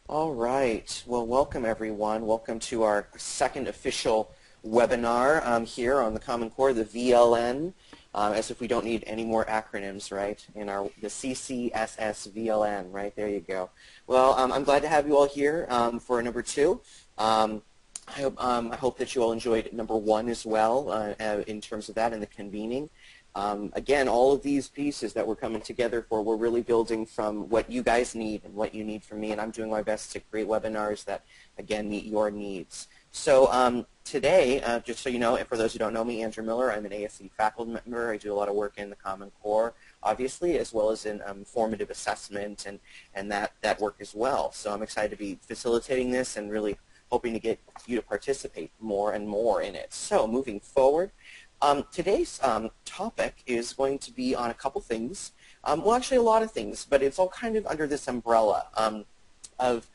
All right. Well, welcome everyone. Welcome to our second official webinar here on the Common Core, the VLN, as if we don't need any more acronyms, right? The CCSS VLN, right? There you go. Well, I'm glad to have you all here for number two. I hope that you all enjoyed number one as well in terms of that and the convening. Again, all of these pieces that we're coming together for, we're really building from what you guys need and what you need from me, and I'm doing my best to create webinars that, again, meet your needs. So today, just so you know, and for those who don't know me, Andrew Miller, I'm an ASCD faculty member. I do a lot of work in the Common Core, obviously, as well as in formative assessment and that work as well. So I'm excited to be facilitating this and really hoping to get you to participate more and more in it. So moving forward, today's topic is going to be on a couple things. Well, actually a lot of things, but it's all kind of under this umbrella of,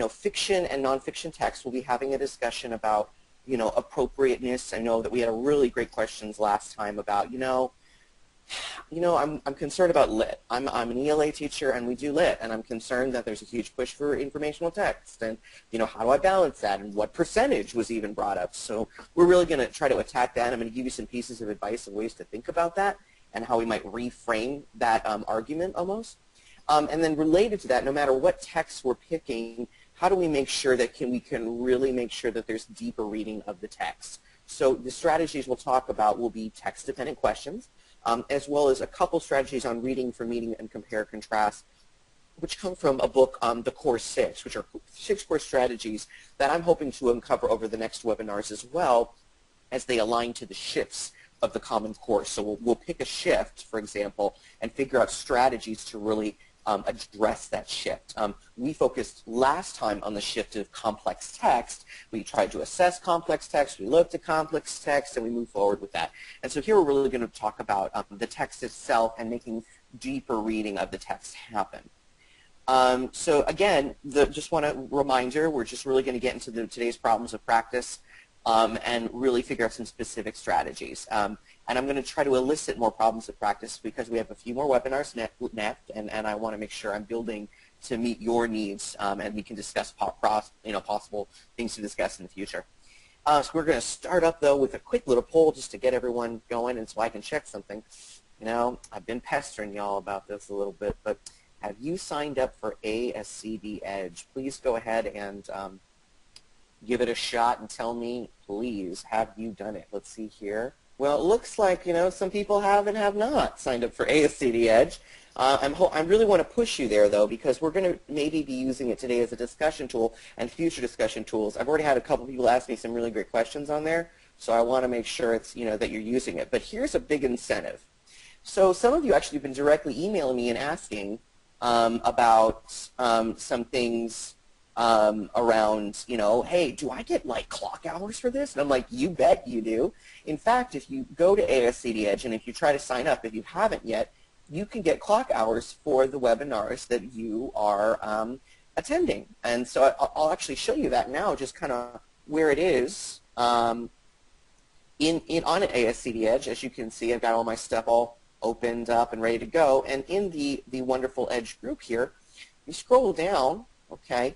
fiction and nonfiction text. We'll be having a discussion about, appropriateness. I know that we had a really great questions last time about, I'm concerned about lit. I'm an ELA teacher and we do lit, and I'm concerned that there's a huge push for informational text, and how do I balance that, and what percentage was even brought up. So we're really going to try to attack that. I'm going to give you some pieces of advice and ways to think about that and how we might reframe that argument almost. And then related to that, no matter what text we're picking, how do we make sure that we can really make sure that there's deeper reading of the text? So the strategies we'll talk about will be text-dependent questions, as well as a couple strategies on reading for meaning and compare contrast, which come from a book, The Core 6, which are 6 core strategies that I'm hoping to uncover over the next webinars as well as they align to the shifts of the Common Core. So we'll pick a shift, for example, and figure out strategies to really address that shift. We focused last time on the shift of complex text. We tried to assess complex text, we looked at complex text, and we moved forward with that. And so here we're really going to talk about the text itself and making deeper reading of the text happen. So again, just want a reminder, we're just really going to get into today's problems of practice and really figure out some specific strategies. And I'm going to try to elicit more problems of practice because we have a few more webinars left, and I want to make sure I'm building to meet your needs, and we can discuss possible things to discuss in the future. So we're going to start up, though, with a quick little poll just to get everyone going and so I can check something. I've been pestering y'all about this a little bit, but have you signed up for ASCD Edge? Please go ahead and give it a shot and tell me, please, have you done it? Let's see here. Well, it looks like, some people have and have not signed up for ASCD Edge. I really want to push you there, though, because we're going to maybe be using it today as a discussion tool and future discussion tools. I've already had a couple people ask me some really great questions on there, so I want to make sure it's, that you're using it. But here's a big incentive. So some of you actually have been directly emailing me and asking about some things around, hey, do I get like clock hours for this? And I'm like, you bet you do. In fact, if you go to ASCD Edge and if you try to sign up, if you haven't yet, you can get clock hours for the webinars that you are attending. And so I'll actually show you that now, just kind of where it is on an ASCD Edge. As you can see, I've got all my stuff all opened up and ready to go. And in the wonderful Edge group here, you scroll down, okay,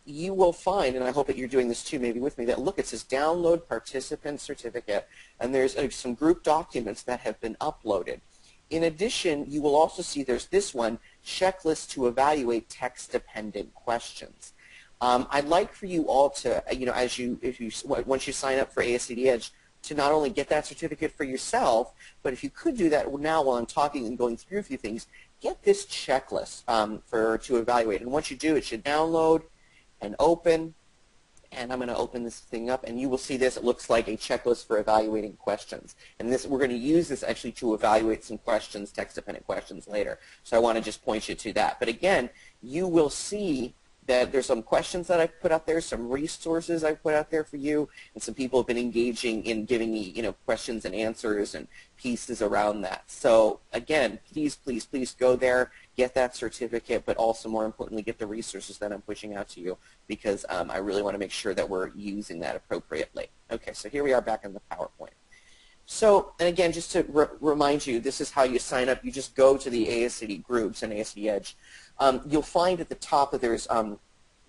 you will find, and I hope that you're doing this too maybe with me, that look, it says download participant certificate, and there's some group documents that have been uploaded. In addition, you will also see there's this one, checklist to evaluate text-dependent questions. I'd like for you all to, once you sign up for ASCD Edge, to not only get that certificate for yourself, but if you could do that now while I'm talking and going through a few things, get this checklist to evaluate. And once you do, it should download and open. And I'm going to open this thing up, and you will see this. It looks like a checklist for evaluating questions. And we're going to use this actually to evaluate some questions, text-dependent questions later. So I want to just point you to that. But again, you will see that there's some questions that I've put out there, some resources I've put out there for you, and some people have been engaging in giving me, questions and answers and pieces around that. So again, please, please, please go there, get that certificate, but also more importantly, get the resources that I'm pushing out to you, because I really want to make sure that we're using that appropriately. Okay, so here we are back in the PowerPoint. So, and again, just to remind you, this is how you sign up. You just go to the ASCD groups and ASCD Edge. You'll find at the top that there's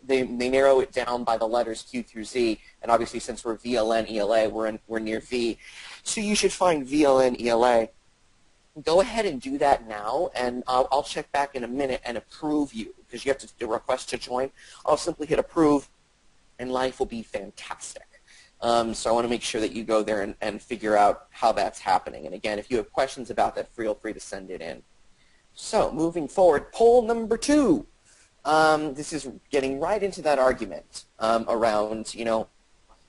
they narrow it down by the letters Q through Z, and obviously since we're VLN ELA, we're near V. So you should find VLN ELA. Go ahead and do that now, and I'll check back in a minute and approve you, because you have to do a request to join. I'll simply hit approve, and life will be fantastic. So I want to make sure that you go there and figure out how that's happening. And again, if you have questions about that, feel free to send it in. So moving forward, poll number 2. This is getting right into that argument around,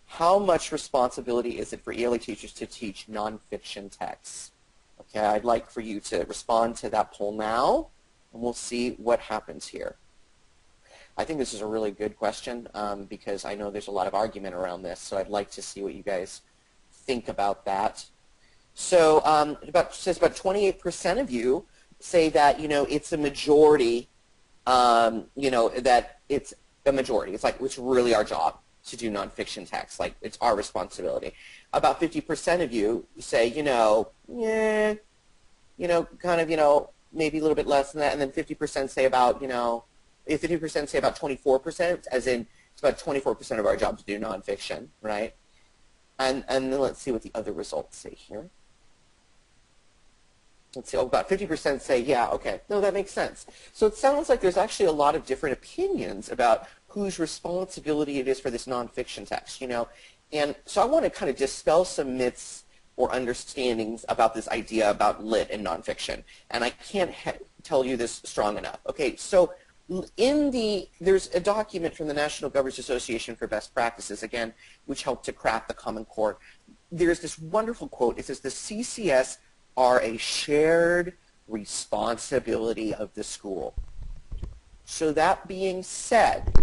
how much responsibility is it for ELA teachers to teach nonfiction texts? Okay, I'd like for you to respond to that poll now, and we'll see what happens here. I think this is a really good question because I know there's a lot of argument around this, so I'd like to see what you guys think about that. So says about 28% of you say that, it's a majority, that it's a majority. It's like, it's really our job to do nonfiction text. Like, it's our responsibility. About 50% of you say, yeah, maybe a little bit less than that. And then 50% say about, 50% say about 24%, as in it's about 24% of our job to do nonfiction, right? And then let's see what the other results say here. Let's see, about 50% say, yeah, okay, no, that makes sense. So it sounds like there's actually a lot of different opinions about whose responsibility it is for this nonfiction text, And so I want to kind of dispel some myths or understandings about this idea about lit and nonfiction. And I can't tell you this strong enough. Okay, so there's a document from the National Governors Association for Best Practices, again, which helped to craft the Common Core. There's this wonderful quote. It says, the CCS are a shared responsibility of the school. So that being said,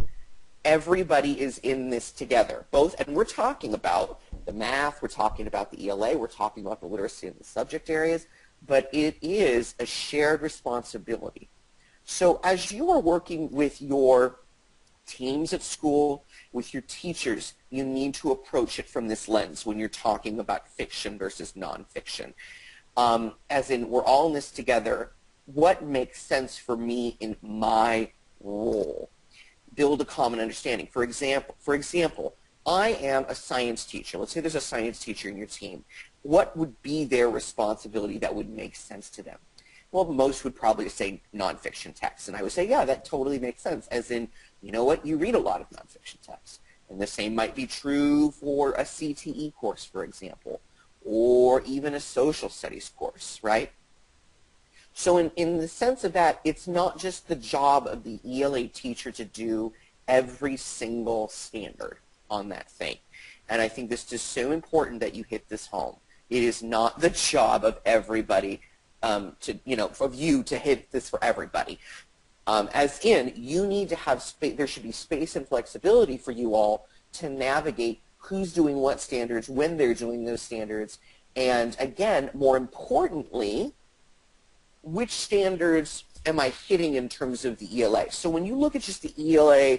everybody is in this together. And we're talking about the math, we're talking about the ELA, we're talking about the literacy in the subject areas, but it is a shared responsibility. So as you are working with your teams at school, with your teachers, you need to approach it from this lens when you're talking about fiction versus nonfiction. As in, we're all in this together. What makes sense for me in my role? Build a common understanding. For example, I am a science teacher. Let's say there's a science teacher in your team. What would be their responsibility that would make sense to them? Well, most would probably say nonfiction text. And I would say, yeah, that totally makes sense. As in, you know what? You read a lot of nonfiction text. And the same might be true for a CTE course, for example, or even a social studies course, right? So in the sense of that, it's not just the job of the ELA teacher to do every single standard on that thing. And I think this is so important that you hit this home. It is not the job of everybody of you to hit this for everybody. As in, you need to have space, there should be space and flexibility for you all to navigate who's doing what standards, when they're doing those standards, and again, more importantly, which standards am I hitting in terms of the ELA? So when you look at just the ELA,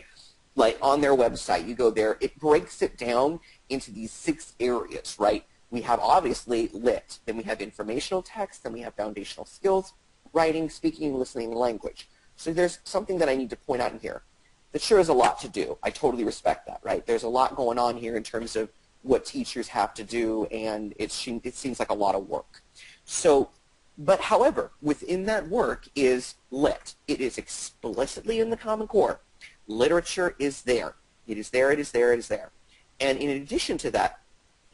like on their website, you go there, it breaks it down into these 6 areas, right? We have obviously lit, then we have informational text, then we have foundational skills, writing, speaking, listening, and language. So there's something that I need to point out in here. That sure is a lot to do. I totally respect that, right? There's a lot going on here in terms of what teachers have to do, and it seems like a lot of work. So, but however, within that work is lit. It is explicitly in the Common Core. Literature is there. It is there, it is there, it is there. And in addition to that,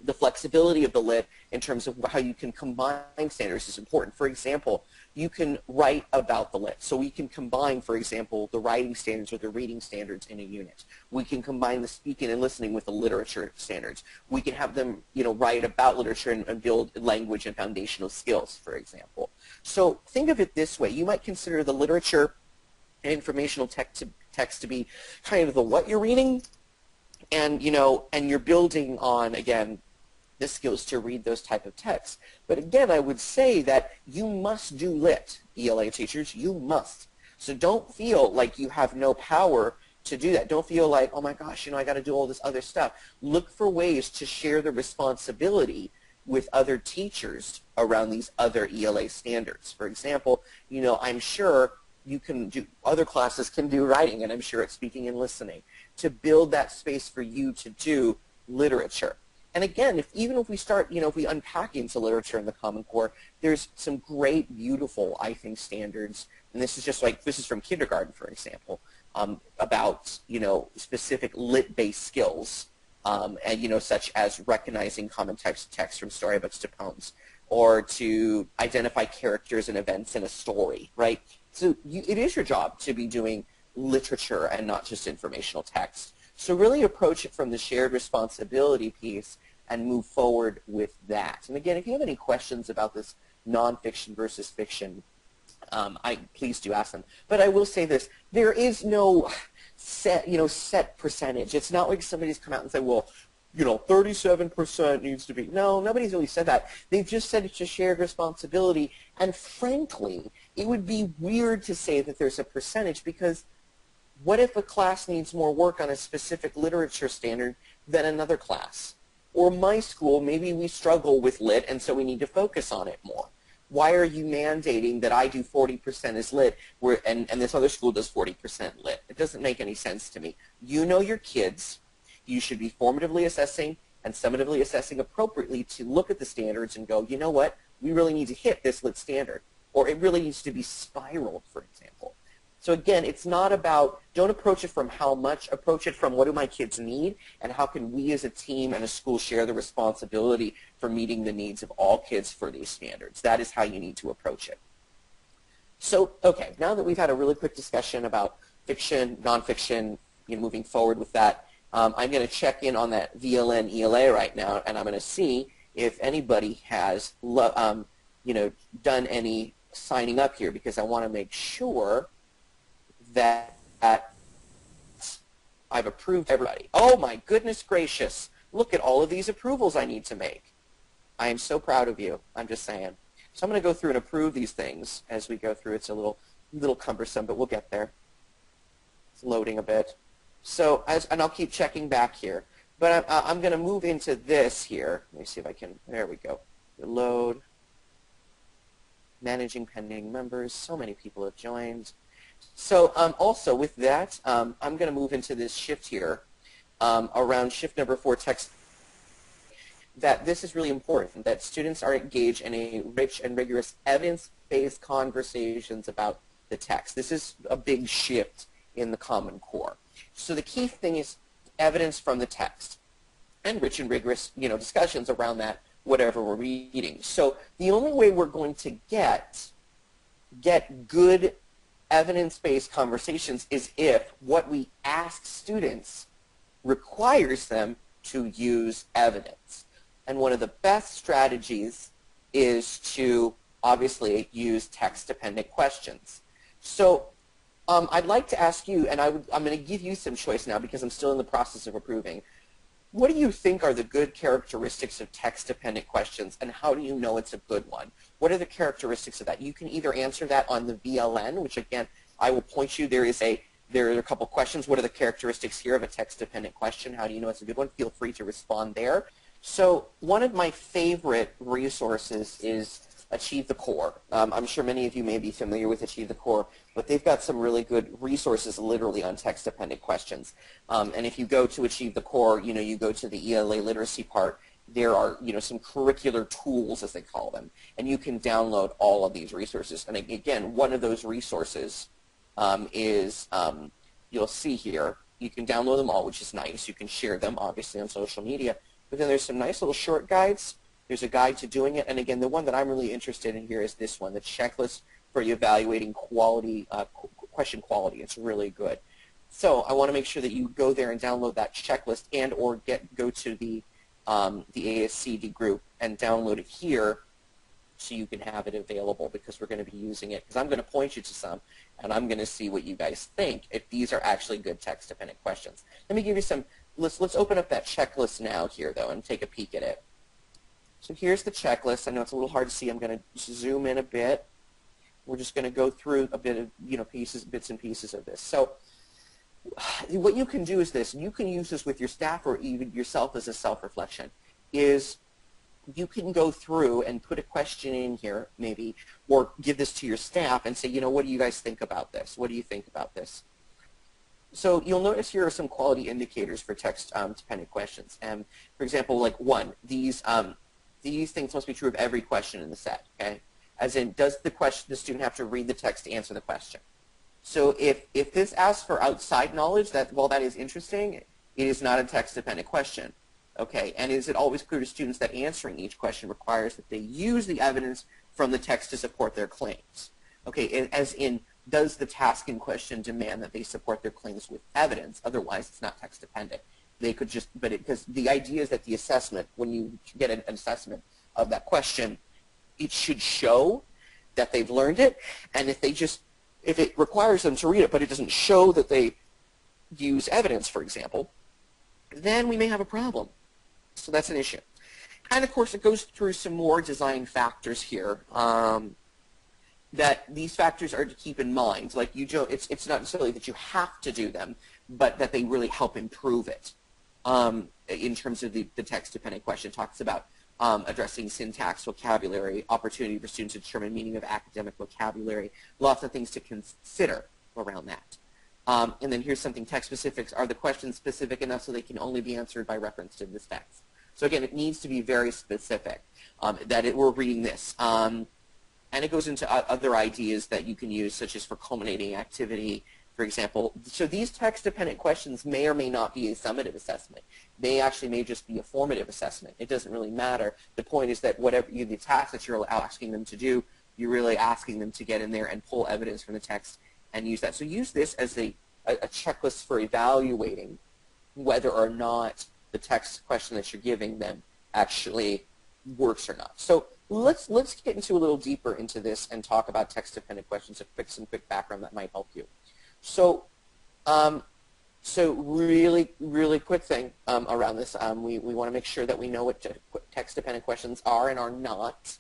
the flexibility of the lit in terms of how you can combine standards is important. For example, you can write about the lit. So we can combine, for example, the writing standards with the reading standards in a unit. We can combine the speaking and listening with the literature standards. We can have them, write about literature and build language and foundational skills, for example. So think of it this way. You might consider the literature and informational text to be kind of the what you're reading, and you're building on, again, the skills to read those type of texts. But again, I would say that you must do lit, ELA teachers. You must. So don't feel like you have no power to do that. Don't feel like, oh my gosh, I got to do all this other stuff. Look for ways to share the responsibility with other teachers around these other ELA standards. For example, I'm sure you can do, other classes can do writing, and I'm sure it's speaking and listening, to build that space for you to do literature. And again, even if we start, if we unpack into literature in the Common Core, there's some great, beautiful, I think, standards. And this is from kindergarten, for example, about, specific lit-based skills, and, such as recognizing common types of text from storybooks to poems, or to identify characters and events in a story, right? So it is your job to be doing literature and not just informational text. So really approach it from the shared responsibility piece and move forward with that. And again, if you have any questions about this nonfiction versus fiction, please do ask them. But I will say this: there is no set percentage. It's not like somebody's come out and said, well, 37% needs to be. No, nobody's really said that. They've just said it's a shared responsibility. And frankly, it would be weird to say that there's a percentage, because what if a class needs more work on a specific literature standard than another class? Or my school, maybe we struggle with lit, and so we need to focus on it more. Why are you mandating that I do 40% as lit, and this other school does 40% lit? It doesn't make any sense to me. You know your kids. You should be formatively assessing and summatively assessing appropriately to look at the standards and go, you know what, we really need to hit this lit standard. Or it really needs to be spiraled, for example. So again, it's not about, don't approach it from how much, approach it from what do my kids need, and how can we as a team and a school share the responsibility for meeting the needs of all kids for these standards. That is how you need to approach it. So, okay, now that we've had a really quick discussion about fiction, nonfiction, moving forward with that, I'm going to check in on that VLN ELA right now, and I'm going to see if anybody has, done any signing up here, because I want to make sure that I've approved everybody. Oh my goodness gracious. Look at all of these approvals I need to make. I am so proud of you. I'm just saying. So I'm going to go through and approve these things as we go through. It's a little cumbersome, but we'll get there. It's loading a bit. So, and I'll keep checking back here. But I'm going to move into this here. Let me see if I can, there we go. Load. Managing pending members. So many people have joined. So also with that, I'm going to move into this shift here around shift number 4, text. That this is really important, that students are engaged in a rich and rigorous evidence-based conversations about the text. This is a big shift in the Common Core. So the key thing is evidence from the text and rich and rigorous discussions around that, whatever we're reading. So the only way we're going to get good evidence-based conversations is if what we ask students requires them to use evidence. And one of the best strategies is to obviously use text-dependent questions. So I'd like to ask you, and I'm going to give you some choice now because I'm still in the process of approving. What do you think are the good characteristics of text-dependent questions, and how do you know it's a good one? What are the characteristics of that? You can either answer that on the VLN, which again, I will point you, there are a couple questions. What are the characteristics here of a text-dependent question? How do you know it's a good one? Feel free to respond there. So one of my favorite resources is Achieve the Core. I'm sure many of you may be familiar with Achieve the Core, but they've got some really good resources literally on text-dependent questions. And if you go to Achieve the Core, you go to the ELA literacy part, there are some curricular tools, as they call them, and you can download all of these resources. And again, one of those resources is, you'll see here, you can download them all, which is nice. You can share them, obviously, on social media. But then there's some nice little short guides. There's a guide to doing it. And again, the one that I'm really interested in here is this one, the checklist for evaluating quality, question quality. It's really good. So I want to make sure that you go there and download that checklist, and or go to the ASCD group and download it here so you can have it available, because we're going to be using it. Because I'm going to point you to some, and I'm going to see what you guys think, if these are actually good text-dependent questions. Let me give you some. Let's open up that checklist now here, though, and take a peek at it. So here's the checklist. I know it's a little hard to see. I'm going to zoom in a bit. We're just going to go through a bit of bits and pieces of this. So what you can do is this. You can use this with your staff or even yourself as a self-reflection. Is you can go through and put a question in here, maybe, or give this to your staff and say, you know, what do you guys think about this? What do you think about this? So you'll notice here are some quality indicators for text-dependent questions. And for example, like one, these things must be true of every question in the set. Okay, as in, does the student have to read the text to answer the question? So if this asks for outside knowledge, that while that is interesting, it is not a text-dependent question. Okay, and is it always clear to students that answering each question requires that they use the evidence from the text to support their claims? Okay, as in, does the task in question demand that they support their claims with evidence? Otherwise, it's not text-dependent. They could just, because the idea is that the assessment, when you get an assessment of that question, it should show that they've learned it, and if it requires them to read it, but it doesn't show that they use evidence, for example, then we may have a problem. So that's an issue. And of course, it goes through some more design factors here. That these factors are to keep in mind. Like it's not necessarily that you have to do them, but that they really help improve it. In terms of the text-dependent question, it talks about addressing syntax, vocabulary, opportunity for students to determine meaning of academic vocabulary, lots of things to consider around that. And then here's something text-specific. Are the questions specific enough so they can only be answered by reference to this text? So again, it needs to be very specific we're reading this. And it goes into other ideas that you can use, such as for culminating activity, for example. So these text-dependent questions may or may not be a summative assessment. They actually may just be a formative assessment. It doesn't really matter. The point is that whatever the task that you're asking them to do, you're really asking them to get in there and pull evidence from the text and use that. So use this as a checklist for evaluating whether or not the text question that you're giving them actually works or not. So let's get into a little deeper into this and talk about text-dependent questions. Some quick background that might help you. So, really quick thing around this. We want to make sure that we know what text-dependent questions are and are not.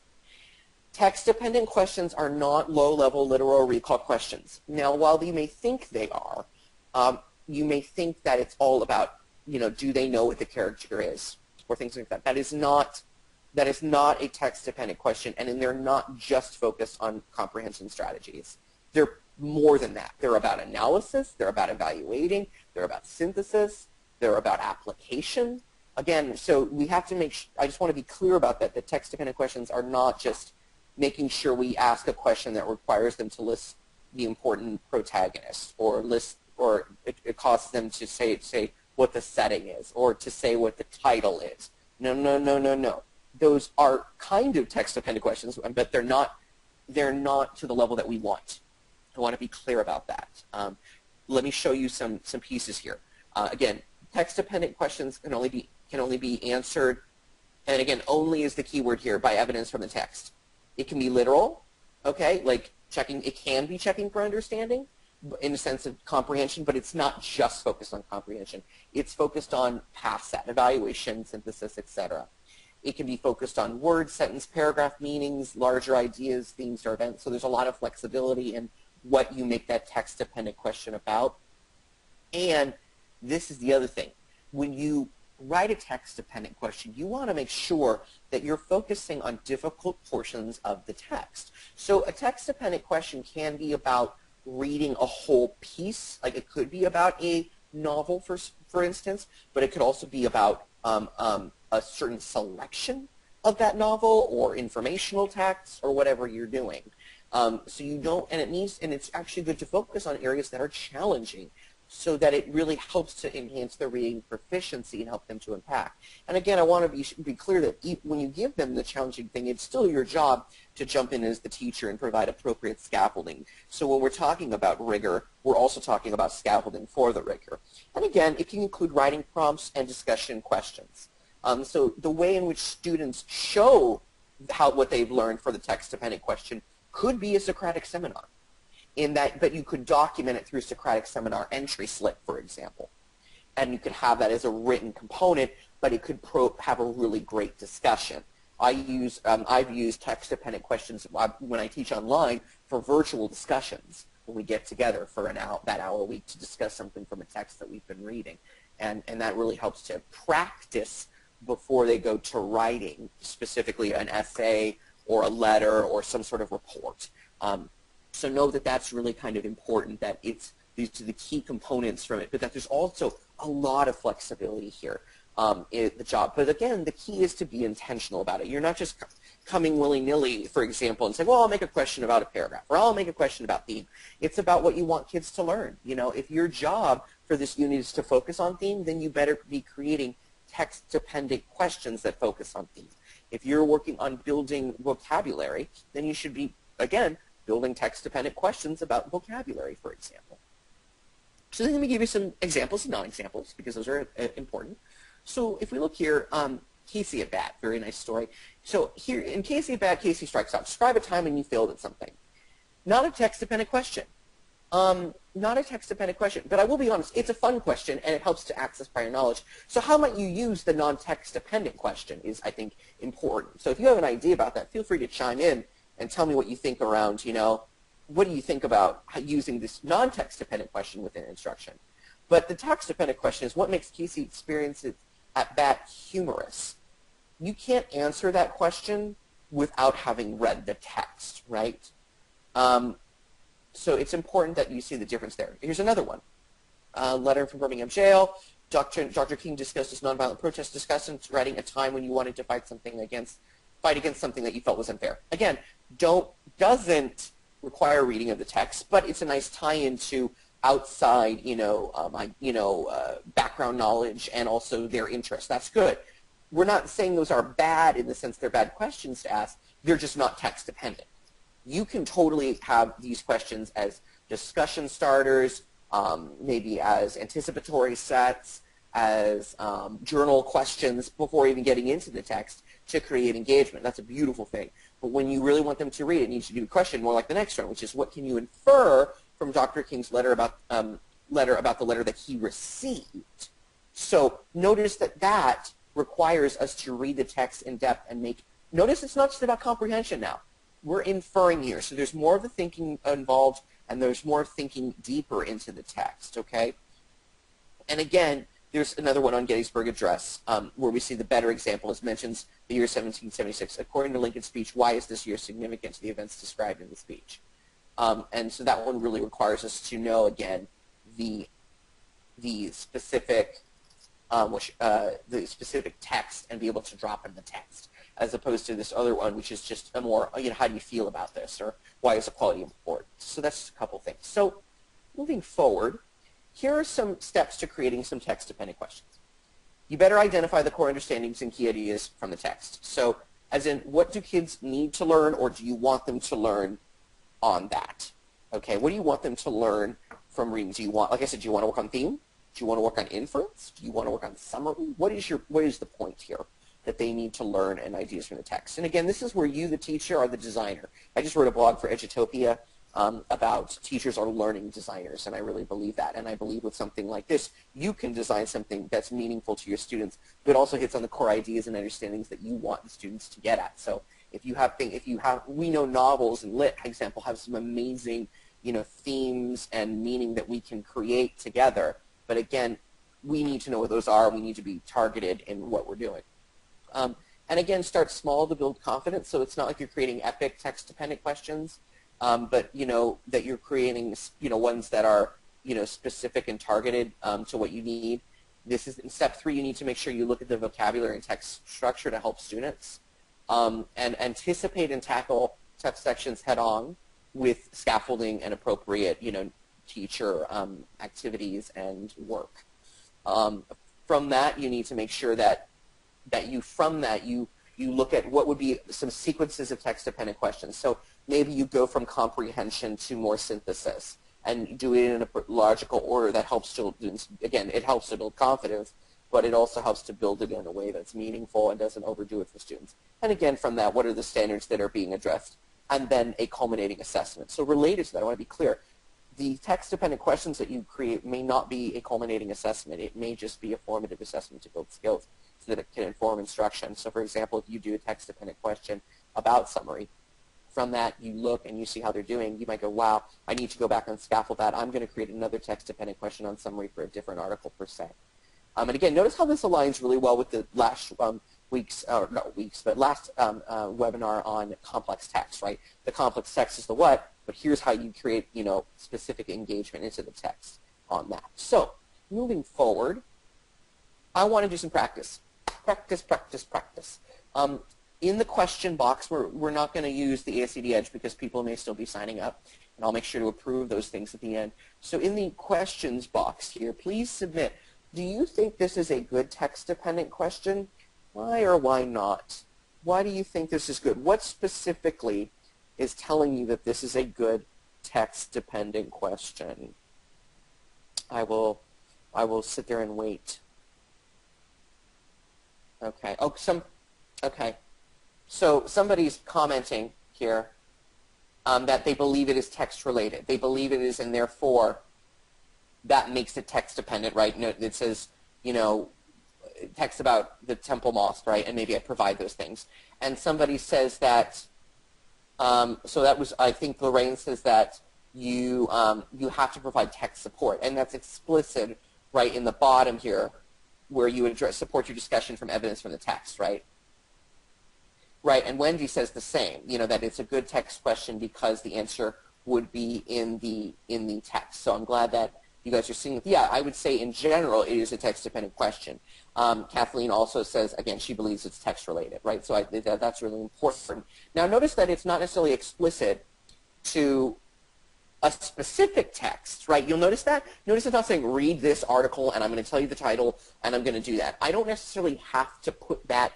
Text-dependent questions are not low-level literal recall questions. Now, while you may think they are, you may think that it's all about, do they know what the character is, or things like that. That is not a text-dependent question, and they're not just focused on comprehension strategies. They're more than that. They're about analysis, they're about evaluating, they're about synthesis, they're about application. Again, so we have to I just want to be clear about that. The text-dependent questions are not just making sure we ask a question that requires them to list the important protagonist, or it causes them to say what the setting is, or to say what the title is. No. Those are kind of text-dependent questions, but they're not to the level that we want. I want to be clear about that. Let me show you some pieces here. Again, text-dependent questions can only be answered, and again, only is the key word here, by evidence from the text. It can be literal, okay, like checking. It can be checking for understanding in the sense of comprehension, but it's not just focused on comprehension. It's focused on past set, evaluation, synthesis, etc. It can be focused on word, sentence, paragraph meanings, larger ideas, themes, or events. So there's a lot of flexibility in what you make that text-dependent question about. And this is the other thing. When you write a text-dependent question, you want to make sure that you're focusing on difficult portions of the text. So a text-dependent question can be about reading a whole piece. Like it could be about a novel, for instance, but it could also be about a certain selection of that novel or informational text or whatever you're doing. So you don't, and it's actually good to focus on areas that are challenging so that it really helps to enhance their reading proficiency and help them to impact. And again, I want to be clear that when you give them the challenging thing, it's still your job to jump in as the teacher and provide appropriate scaffolding. So when we're talking about rigor, we're also talking about scaffolding for the rigor. And again, it can include writing prompts and discussion questions. So the way in which students show what they've learned for the text-dependent question could be a Socratic seminar, but you could document it through Socratic seminar entry slip, for example. And you could have that as a written component, but it could have a really great discussion. I've used text-dependent questions when I teach online for virtual discussions when we get together for that hour a week to discuss something from a text that we've been reading. And that really helps to practice before they go to writing, specifically an essay or a letter or some sort of report. So know that that's really kind of important, that these are the key components from it, but that there's also a lot of flexibility here in the job. But again, the key is to be intentional about it. You're not just coming willy-nilly, for example, and saying, well, I'll make a question about a paragraph, or I'll make a question about theme. It's about what you want kids to learn. You know, if your job for this unit is to focus on theme, then you better be creating text-dependent questions that focus on theme. If you're working on building vocabulary, then you should be, again, building text-dependent questions about vocabulary, for example. So then let me give you some examples and non-examples, because those are important. So if we look here, Casey at Bat, very nice story. So here in Casey at Bat, Casey strikes out. Describe a time when you failed at something. Not a text-dependent question. Not a text-dependent question, but I will be honest, it's a fun question, and it helps to access prior knowledge. So how might you use the non-text-dependent question is, I think, important. So if you have an idea about that, feel free to chime in and tell me what you think around, you know, what do you think about using this non-text-dependent question within instruction? But the text-dependent question is, what makes Casey experiences at Bat humorous? You can't answer that question without having read the text, right? So it's important that you see the difference there. Here's another one. Letter from Birmingham Jail. Dr. King discussed his nonviolent protest discussion, writing a time when you wanted to fight against something that you felt was unfair. Again, doesn't require reading of the text, but it's a nice tie-in to outside, background knowledge and also their interest. That's good. We're not saying those are bad in the sense they're bad questions to ask. They're just not text dependent. You can totally have these questions as discussion starters, maybe as anticipatory sets, as journal questions before even getting into the text to create engagement. That's a beautiful thing. But when you really want them to read it, you need to do a question more like the next one, which is, what can you infer from Dr. King's letter about the letter that he received? So notice that requires us to read the text in depth and notice it's not just about comprehension now. We're inferring here. So there's more of the thinking involved, and there's more thinking deeper into the text, okay? And again, there's another one on Gettysburg Address where we see the better example. It mentions the year 1776. According to Lincoln's speech, why is this year significant to the events described in the speech? And so that one really requires us to know, again, the specific text and be able to drop in the text, as opposed to this other one, which is just a more, how do you feel about this, or why is equality important? So that's just a couple things. So moving forward, here are some steps to creating some text-dependent questions. You better identify the core understandings and key ideas from the text. So as in, what do kids need to learn, or do you want them to learn on that? Okay, what do you want them to learn from reading? Do you want, like I said, do you want to work on theme? Do you want to work on inference? Do you want to work on summary? What is the point here that they need to learn and ideas from the text? And again, this is where you, the teacher, are the designer. I just wrote a blog for Edutopia about teachers are learning designers, and I really believe that. And I believe with something like this, you can design something that's meaningful to your students, but also hits on the core ideas and understandings that you want the students to get at. So we know novels and lit, for example, have some amazing, themes and meaning that we can create together. But again, we need to know what those are. We need to be targeted in what we're doing. And again, start small to build confidence. So it's not like you're creating epic text-dependent questions, but that you're creating ones that are specific and targeted to what you need. This is in step 3. You need to make sure you look at the vocabulary and text structure to help students, and anticipate and tackle text sections head-on with scaffolding and appropriate teacher activities and work. From that, you need to make sure that you look at what would be some sequences of text-dependent questions. So maybe you go from comprehension to more synthesis, and you do it in a logical order that helps students. Again, it helps to build confidence, but it also helps to build it in a way that's meaningful and doesn't overdo it for students. And again, from that, what are the standards that are being addressed? And then a culminating assessment. So related to that, I want to be clear. The text-dependent questions that you create may not be a culminating assessment. It may just be a formative assessment to build skills so that it can inform instruction. So for example, if you do a text-dependent question about summary, from that you look and you see how they're doing, you might go, wow, I need to go back and scaffold that. I'm going to create another text-dependent question on summary for a different article per se. And again, notice how this aligns really well with the last last webinar on complex text, right? The complex text is the what, but here's how you create, specific engagement into the text on that. So, moving forward, I want to do some practice. Practice, practice, practice. In the question box, we're not going to use the ASCD Edge because people may still be signing up, and I'll make sure to approve those things at the end. So in the questions box here, please submit. Do you think this is a good text-dependent question? Why or why not? Why do you think this is good? What specifically is telling you that this is a good text-dependent question? I will sit there and wait. Okay. Oh, okay. So somebody's commenting here that they believe it is text-related. They believe it is, and therefore that makes it text-dependent, right? It says, text about the temple mosque, right? And maybe I provide those things. And somebody says that, so that was, I think Lorraine says that you have to provide text support. And that's explicit right in the bottom here where you support your discussion from evidence from the text, right? Right, and Wendy says the same, that it's a good text question because the answer would be in the text. So I'm glad that you guys are seeing it. Yeah, I would say in general it is a text-dependent question. Kathleen also says, again, she believes it's text-related, right? So that's really important. Now notice that it's not necessarily explicit to a specific text, right? You'll notice that? Notice it's not saying read this article and I'm going to tell you the title and I'm going to do that. I don't necessarily have to put that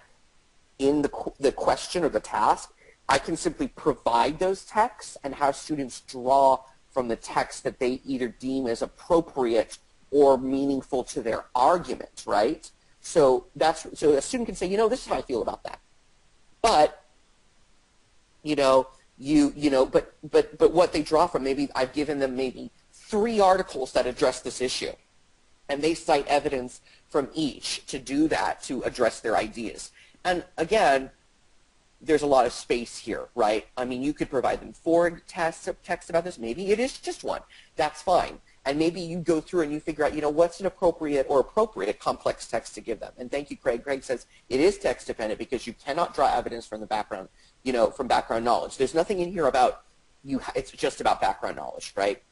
in the question or the task. I can simply provide those texts and have students draw from the text that they either deem as appropriate or meaningful to their argument, right? So a student can say, this is how I feel about that. But, but what they draw from, maybe I've given them maybe 3 articles that address this issue. And they cite evidence from each to do that, to address their ideas. And again, there's a lot of space here, right? I mean, you could provide them 4 text about this. Maybe it is just 1. That's fine. And maybe you go through and you figure out, what's an appropriate complex text to give them. And thank you, Craig. Craig says it is text dependent because you cannot draw evidence from the background, from background knowledge. There's nothing in here about it's just about background knowledge, right?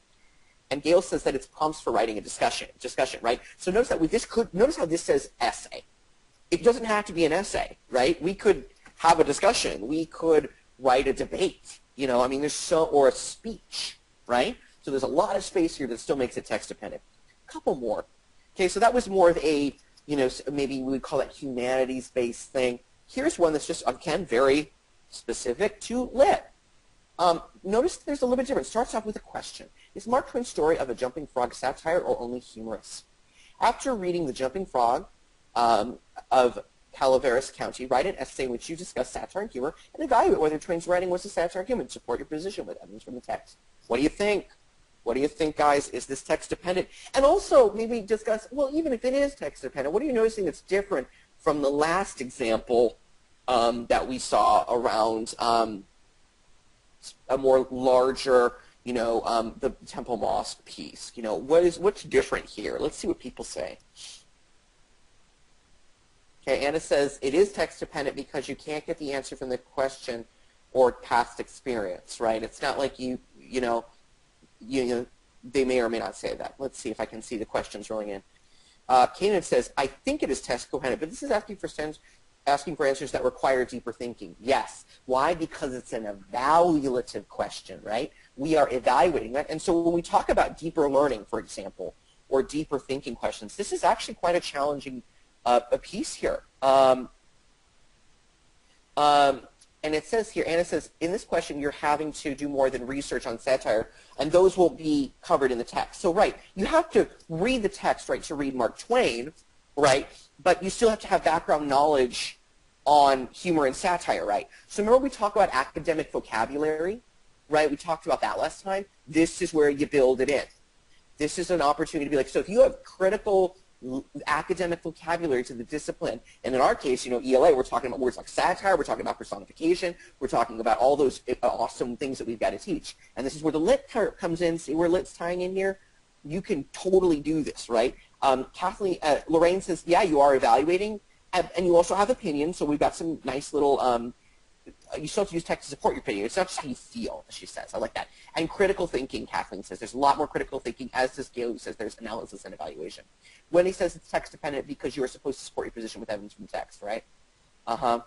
And Gail says that it's prompts for writing a discussion, right? So notice that notice how this says essay. It doesn't have to be an essay, right? We could have a discussion. We could write a debate, or a speech, right? So there's a lot of space here that still makes it text dependent. A couple more. Okay, so that was more of a, maybe we would call it humanities-based thing. Here's one that's just, again, very specific to lit. Notice there's a little bit different. It starts off with a question. Is Mark Twain's story of a jumping frog satire or only humorous? After reading The Jumping Frog of Calaveras County, write an essay in which you discuss satire and humor and evaluate whether Twain's writing was a satire and humor and support your position with evidence from the text. What do you think? What do you think, guys? Is this text dependent? And also maybe discuss, well, even if it is text dependent, what are you noticing that's different from the last example that we saw around a more larger, the Temple Mosque piece? What's different here? Let's see what people say. Okay, Anna says it is text dependent because you can't get the answer from the question or past experience, right? It's not like they may or may not say that. Let's see if I can see the questions rolling in. Kanan says, I think it is text dependent, but this is asking for answers that require deeper thinking. Yes. Why? Because it's an evaluative question, right? We are evaluating that. And so when we talk about deeper learning, for example, or deeper thinking questions, this is actually quite a challenging a piece here. And it says here, Anna says, in this question, you're having to do more than research on satire, and those will be covered in the text. So, right, you have to read the text, right, to read Mark Twain, right, but you still have to have background knowledge on humor and satire, right? So remember we talked about academic vocabulary, right? We talked about that last time. This is where you build it in. This is an opportunity to be like, so if you have critical academic vocabulary to the discipline, and in our case, ELA, we're talking about words like satire, we're talking about personification, we're talking about all those awesome things that we've got to teach. And this is where the lit comes in. See where lit's tying in here? You can totally do this, right? Lorraine says, yeah, you are evaluating, and you also have opinions, so we've got some nice little, you still have to use text to support your opinion. It's not just how you feel, she says. I like that. And critical thinking, Kathleen says, there's a lot more critical thinking, as does Gail, who says there's analysis and evaluation. Wendy says it's text-dependent because you are supposed to support your position with evidence from text, right? Uh-huh.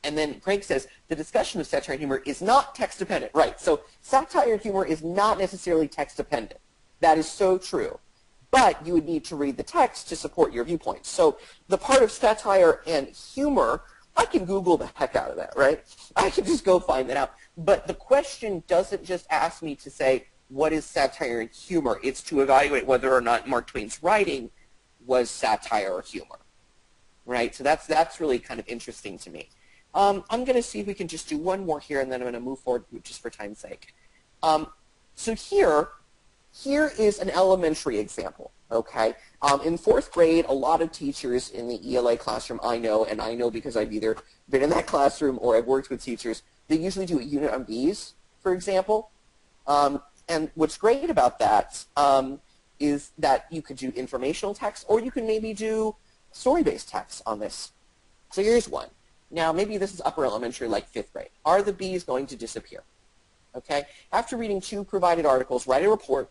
And then Craig says, the discussion of satire and humor is not text-dependent. Right, so satire and humor is not necessarily text-dependent. That is so true. But you would need to read the text to support your viewpoint. So the part of satire and humor, I can Google the heck out of that, right? I can just go find that out. But the question doesn't just ask me to say, what is satire and humor? It's to evaluate whether or not Mark Twain's writing was satire or humor, right? So that's really kind of interesting to me. I'm going to see if we can just do one more here, and then I'm going to move forward just for time's sake. So here is an elementary example, okay? In 4th grade, a lot of teachers in the ELA classroom I know, and I know because I've either been in that classroom or I've worked with teachers, they usually do a unit on bees, for example. And what's great about that is that you could do informational text, or you can maybe do story-based text on this. So here's one. Now, maybe this is upper elementary, like 5th grade. Are the bees going to disappear? Okay? After reading 2 provided articles, write a report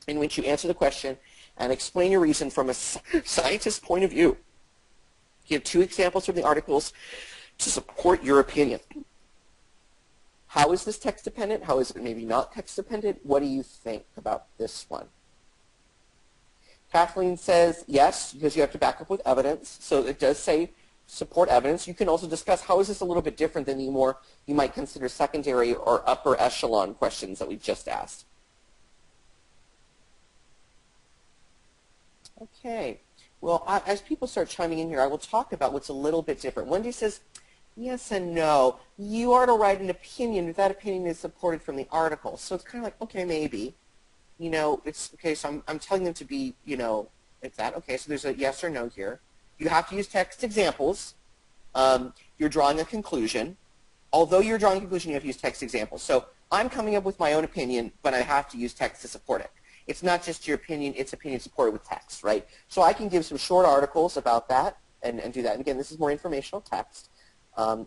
in which you answer the question and explain your reason from a scientist's point of view. Give 2 examples from the articles to support your opinion. How is this text-dependent? How is it maybe not text-dependent? What do you think about this one? Kathleen says yes, because you have to back up with evidence. So it does say support evidence. You can also discuss how is this a little bit different than the more you might consider secondary or upper echelon questions that we just asked. Okay. Well, as people start chiming in here, I will talk about what's a little bit different. Wendy says, yes and no. You are to write an opinion if that opinion is supported from the article. So it's kind of like, okay, maybe. You know, it's, okay, so I'm telling them to be, you know, it's that. Okay, so there's a yes or no here. You have to use text examples. You're drawing a conclusion. Although you're drawing a conclusion, you have to use text examples. So I'm coming up with my own opinion, but I have to use text to support it. It's not just your opinion, it's opinion supported with text, right? So I can give some short articles about that and do that. And again, this is more informational text. But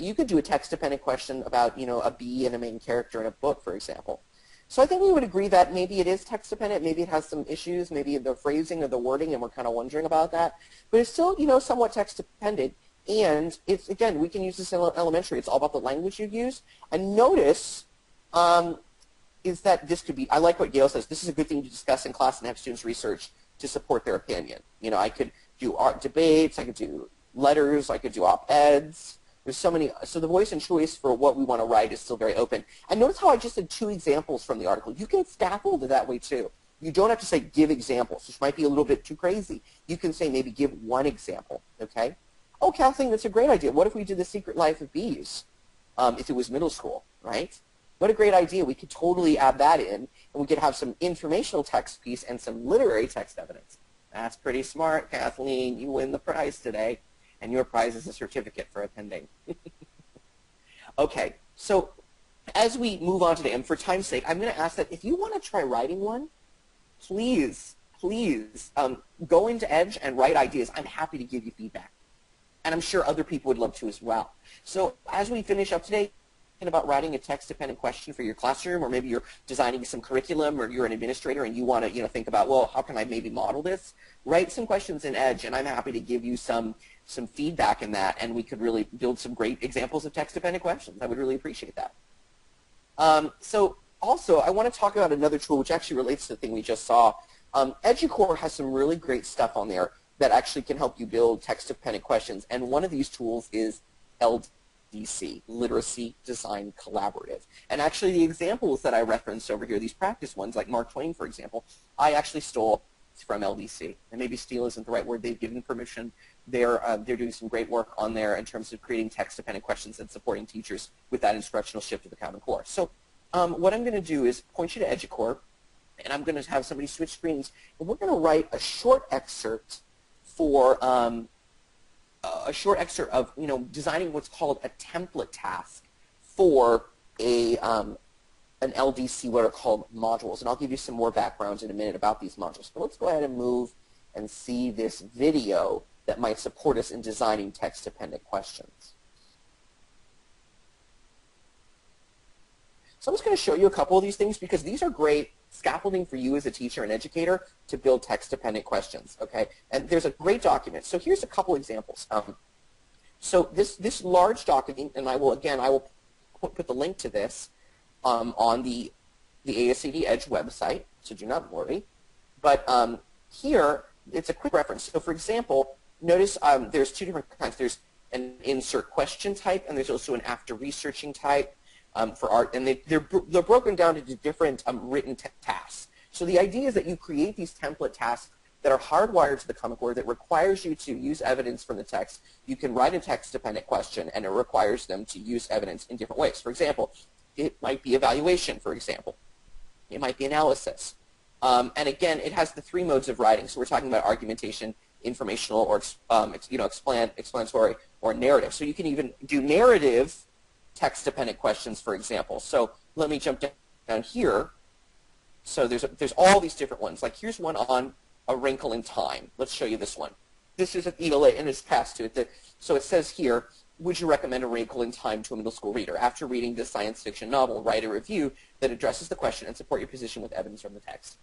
you could do a text-dependent question about, you know, a bee and a main character in a book, for example. So I think we would agree that maybe it is text-dependent, maybe it has some issues, maybe the phrasing or the wording, and we're kind of wondering about that. But it's still, you know, somewhat text-dependent. And it's, again, we can use this in elementary. It's all about the language you use. And notice is that this could be, I like what Gail says, this is a good thing to discuss in class and have students research to support their opinion. You know, I could do art debates, I could do letters, I could do op-eds. There's so many, so the voice and choice for what we want to write is still very open. And notice how I just did 2 examples from the article. You can scaffold it that way too. You don't have to say give examples, which might be a little bit too crazy. You can say maybe give 1 example, okay? Oh, Kathleen, that's a great idea. What if we did The Secret Life of Bees if it was middle school, right? What a great idea. We could totally add that in, and we could have some informational text piece and some literary text evidence. That's pretty smart, Kathleen. You win the prize today, and your prize is a certificate for attending. Okay, so as we move on today, and for time's sake, I'm going to ask that if you want to try writing one, please go into Edge and write ideas. I'm happy to give you feedback. And I'm sure other people would love to as well. So as we finish up today, about writing a text-dependent question for your classroom, or maybe you're designing some curriculum, or you're an administrator and you want to, you know, think about, well, how can I maybe model this? Write some questions in Edge, and I'm happy to give you some feedback in that, and we could really build some great examples of text-dependent questions. I would really appreciate that. So also, I want to talk about another tool which actually relates to the thing we just saw. EduCore has some really great stuff on there that actually can help you build text-dependent questions, and one of these tools is LDC, Literacy Design Collaborative. And actually the examples that I referenced over here, these practice ones, like Mark Twain, for example, I actually stole from LDC. And maybe steal isn't the right word. They've given permission. They're doing some great work on there in terms of creating text-dependent questions and supporting teachers with that instructional shift to the Common Core. So what I'm going to do is point you to EduCore, and I'm going to have somebody switch screens, and we're going to write a short excerpt for of, you know, designing what's called a template task for a an LDC, what are called modules, and I'll give you some more backgrounds in a minute about these modules. But let's go ahead and move and see this video that might support us in designing text-dependent questions. So I'm just going to show you a couple of these things because these are great scaffolding for you as a teacher and educator to build text-dependent questions, okay? And there's a great document. So here's a couple examples. So this large document, and I will put the link to this on the ASCD Edge website, so do not worry. But here, it's a quick reference. So for example, notice there's two different kinds. There's an insert question type, and there's also an after researching type. For art, and they're broken down into different written tasks. So the idea is that you create these template tasks that are hardwired to the Common Core that requires you to use evidence from the text. You can write a text-dependent question, and it requires them to use evidence in different ways. For example, it might be evaluation, for example. It might be analysis. And again, it has the three modes of writing. So we're talking about argumentation, informational, or explanatory, or narrative. So you can even do narrative text-dependent questions, for example. So let me jump down here. So there's all these different ones. Like here's one on A Wrinkle in Time. Let's show you this one. This is an ELA, and it's passed to it. So it says here, would you recommend A Wrinkle in Time to a middle school reader? After reading this science fiction novel, write a review that addresses the question and support your position with evidence from the text.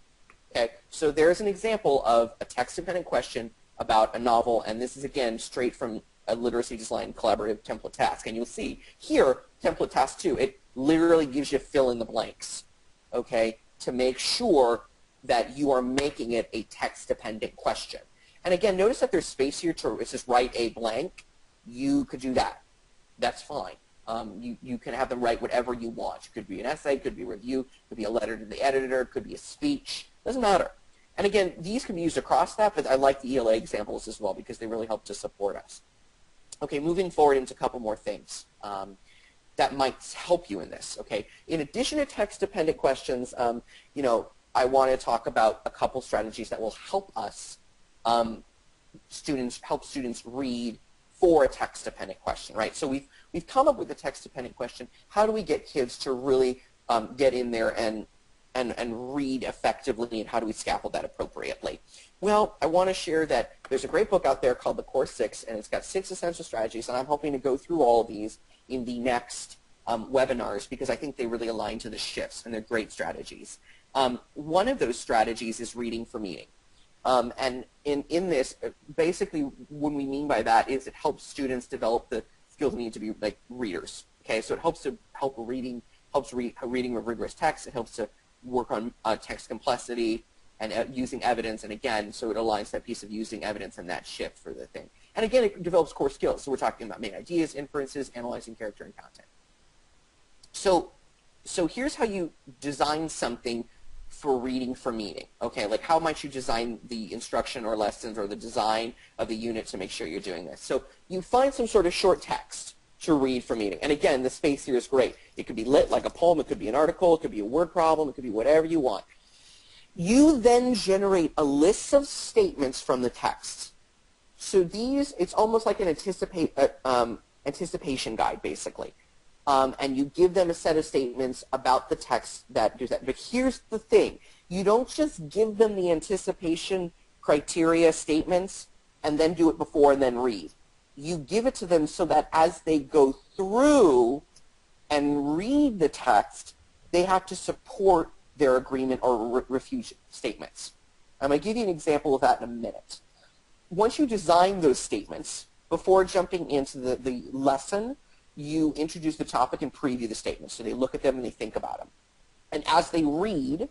Okay, so there's an example of a text-dependent question about a novel, and this is, again, straight from a literacy design collaborative template task. And you'll see here, template task 2, it literally gives you fill in the blanks, okay, to make sure that you are making it a text-dependent question. And again, notice that there's space here to, it says write a blank. You could do that. That's fine. You can have them write whatever you want. It could be an essay, it could be a review, it could be a letter to the editor, it could be a speech. Doesn't matter. And again, these can be used across that, but I like the ELA examples as well because they really help to support us. Okay, moving forward into a couple more things that might help you in this. Okay, in addition to text-dependent questions, you know, I want to talk about a couple strategies that will help us help students read for a text-dependent question. Right. So we've come up with a text-dependent question. How do we get kids to really get in there and read effectively, and how do we scaffold that appropriately? Well, I want to share that there's a great book out there called The Core 6, and it's got 6 essential strategies, and I'm hoping to go through all of these in the next webinars because I think they really align to the shifts, and they're great strategies. One of those strategies is reading for meaning. And in this, basically what we mean by that is it helps students develop the skills they need to be like readers. Okay, so it helps reading of rigorous text. It helps to work on text complexity and using evidence, and again, so it aligns that piece of using evidence and that shift for the thing. And again, it develops core skills. So we're talking about main ideas, inferences, analyzing character and content. So here's how you design something for reading for meaning. Okay, like how might you design the instruction or lessons or the design of the unit to make sure you're doing this? So you find some sort of short text to read for meaning. And again, the space here is great. It could be lit like a poem, it could be an article, it could be a word problem, it could be whatever you want. You then generate a list of statements from the text. So these, it's almost like an anticipation guide, basically. And you give them a set of statements about the text that do that. But here's the thing. You don't just give them the anticipation criteria statements and then do it before and then read. You give it to them so that as they go through and read the text, they have to support their agreement or refute statements. I'm going to give you an example of that in a minute. Once you design those statements, before jumping into the lesson, you introduce the topic and preview the statements. So they look at them and they think about them. And as they read,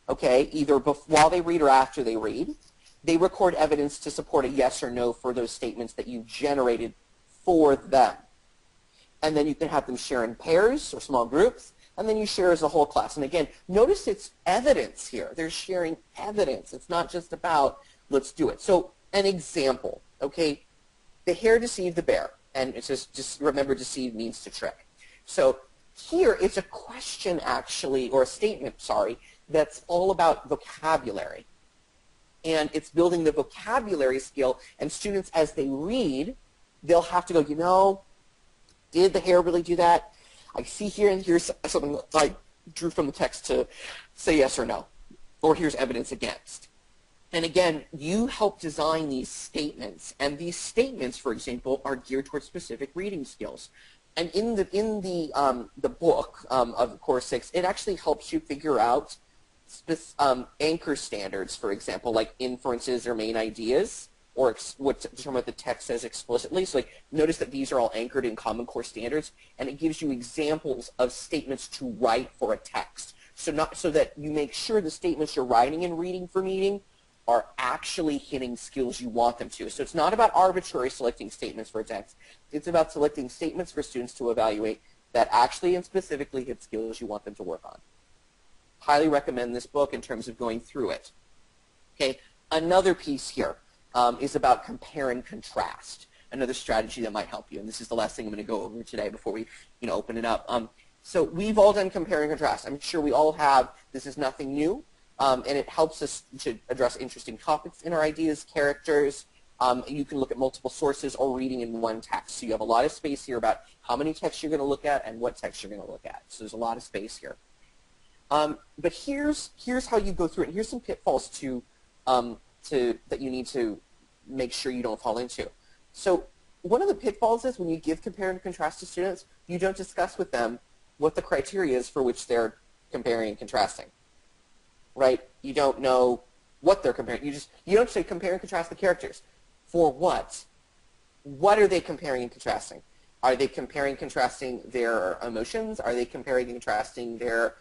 okay, either while they read or after they read, they record evidence to support a yes or no for those statements that you generated for them. And then you can have them share in pairs or small groups, and then you share as a whole class. And again, notice it's evidence here. They're sharing evidence. It's not just about, let's do it. So an example, okay, the hare deceived the bear. And it's just remember, deceive means to trick. So here it's a question actually, or a statement, sorry, that's all about vocabulary. And it's building the vocabulary skill, and students, as they read, they'll have to go, you know, did the hare really do that? I see here and here's something like drew from the text to say yes or no, or here's evidence against. And again, you help design these statements, and these statements, for example, are geared towards specific reading skills. And in the book of Core 6, it actually helps you figure out anchor standards, for example, like inferences or main ideas, or determine what the text says explicitly. So like, notice that these are all anchored in Common Core standards, and it gives you examples of statements to write for a text. So that you make sure the statements you're writing and reading for meeting are actually hitting skills you want them to. So it's not about arbitrary selecting statements for a text. It's about selecting statements for students to evaluate that actually and specifically hit skills you want them to work on. Highly recommend this book in terms of going through it. Okay, another piece here is about compare and contrast. Another strategy that might help you, and this is the last thing I'm going to go over today before we open it up. So we've all done compare and contrast. I'm sure we all have. This is nothing new. And it helps us to address interesting topics in our ideas, characters. You can look at multiple sources or reading in one text. So you have a lot of space here about how many texts you're going to look at and what text you're going to look at. So there's a lot of space here. But here's how you go through it. And here's some pitfalls that you need to make sure you don't fall into. So one of the pitfalls is when you give compare and contrast to students, you don't discuss with them what the criteria is for which they're comparing and contrasting. Right? You don't know what they're comparing. You don't say compare and contrast the characters. For what? What are they comparing and contrasting? Are they comparing and contrasting their emotions? Are they comparing and contrasting their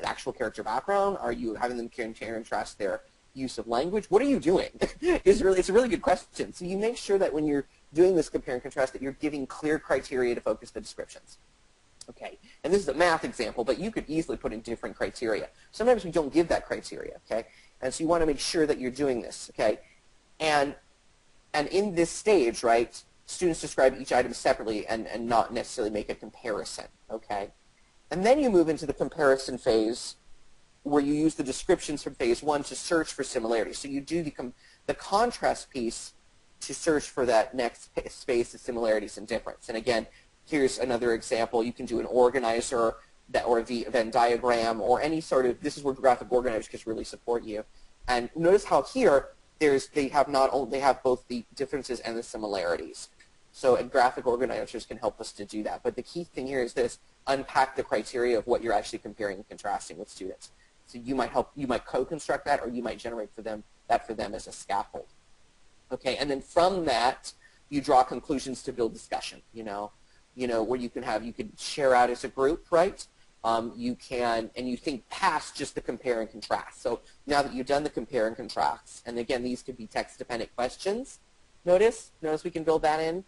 actual character background? Are you having them compare and contrast their use of language? What are you doing? It's a really good question. So you make sure that when you're doing this compare and contrast that you're giving clear criteria to focus the descriptions. Okay, and this is a math example, but you could easily put in different criteria. Sometimes we don't give that criteria, okay? And so you want to make sure that you're doing this, okay? And in this stage, right, students describe each item separately and not necessarily make a comparison, okay? And then you move into the comparison phase where you use the descriptions from phase 1 to search for similarities. So you do the contrast piece to search for that next space of similarities and difference. And again, here's another example. You can do an organizer or the Venn diagram or any sort of, this is where graphic organizers can really support you. And notice how here they have both the differences and the similarities. So and graphic organizers can help us to do that. But the key thing here is this: unpack the criteria of what you're actually comparing and contrasting with students. So you might co-construct that, or you might generate for them as a scaffold. Okay, and then from that you draw conclusions to build discussion. Where you could share out as a group, right? You think past just the compare and contrast. So now that you've done the compare and contrast, and again, these could be text-dependent questions. Notice we can build that in.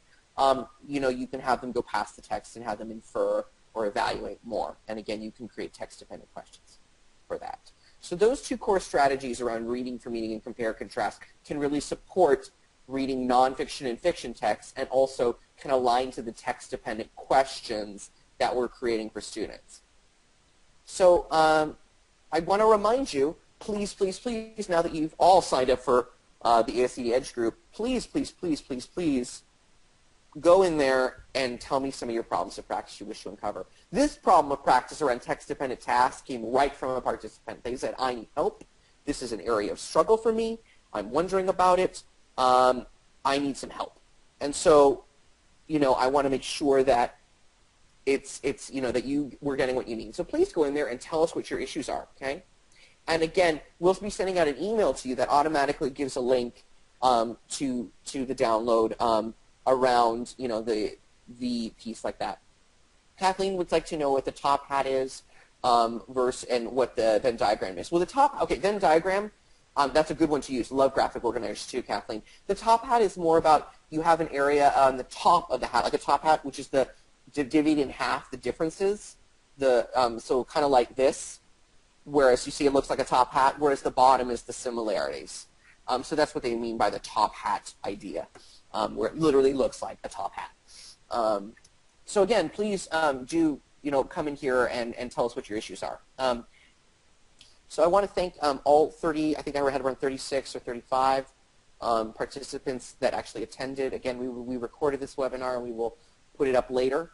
You can have them go past the text and have them infer or evaluate more. And again, you can create text-dependent questions for that. So those two core strategies around reading for meaning and compare and contrast can really support reading nonfiction and fiction texts, and also can align to the text-dependent questions that we're creating for students. So I want to remind you, please, please, please, now that you've all signed up for the ASCD Edge group, please, please, please, please, please, go in there and tell me some of your problems of practice you wish to uncover. This problem of practice around text-dependent tasks came right from a participant. They said, I need help. This is an area of struggle for me. I'm wondering about it. I need some help. And so, I want to make sure that we're getting what you need. So please go in there and tell us what your issues are, okay? And again, we'll be sending out an email to you that automatically gives a link to the download around, the piece like that. Kathleen would like to know what the top hat is and what the Venn diagram is. Well, Venn diagram, that's a good one to use. Love graphic organizers too, Kathleen. The top hat is more about you have an area on the top of the hat, like a top hat, which is the divvied in half the differences. So kind of like this, whereas you see it looks like a top hat, whereas the bottom is the similarities. So that's what they mean by the top hat idea, where it literally looks like a top hat. So again, please do come in here and tell us what your issues are. So I want to thank all 30, I think I had around 36 or 35 participants that actually attended. Again, we recorded this webinar and we will put it up later.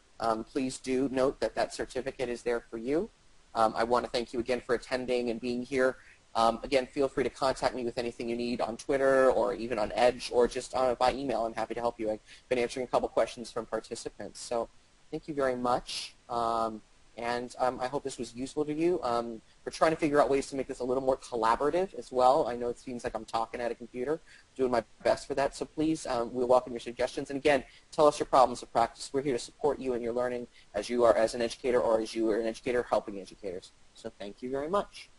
please do note that that certificate is there for you. I want to thank you again for attending and being here. Again, feel free to contact me with anything you need on Twitter or even on Edge or just by email. I'm happy to help you. I've been answering a couple questions from participants. So thank you very much. And I hope this was useful to you. We're trying to figure out ways to make this a little more collaborative as well. I know it seems like I'm talking at a computer, doing my best for that. So please, we'll welcome your suggestions. And again, tell us your problems of practice. We're here to support you in your learning as you are as an educator or as you are an educator helping educators. So thank you very much.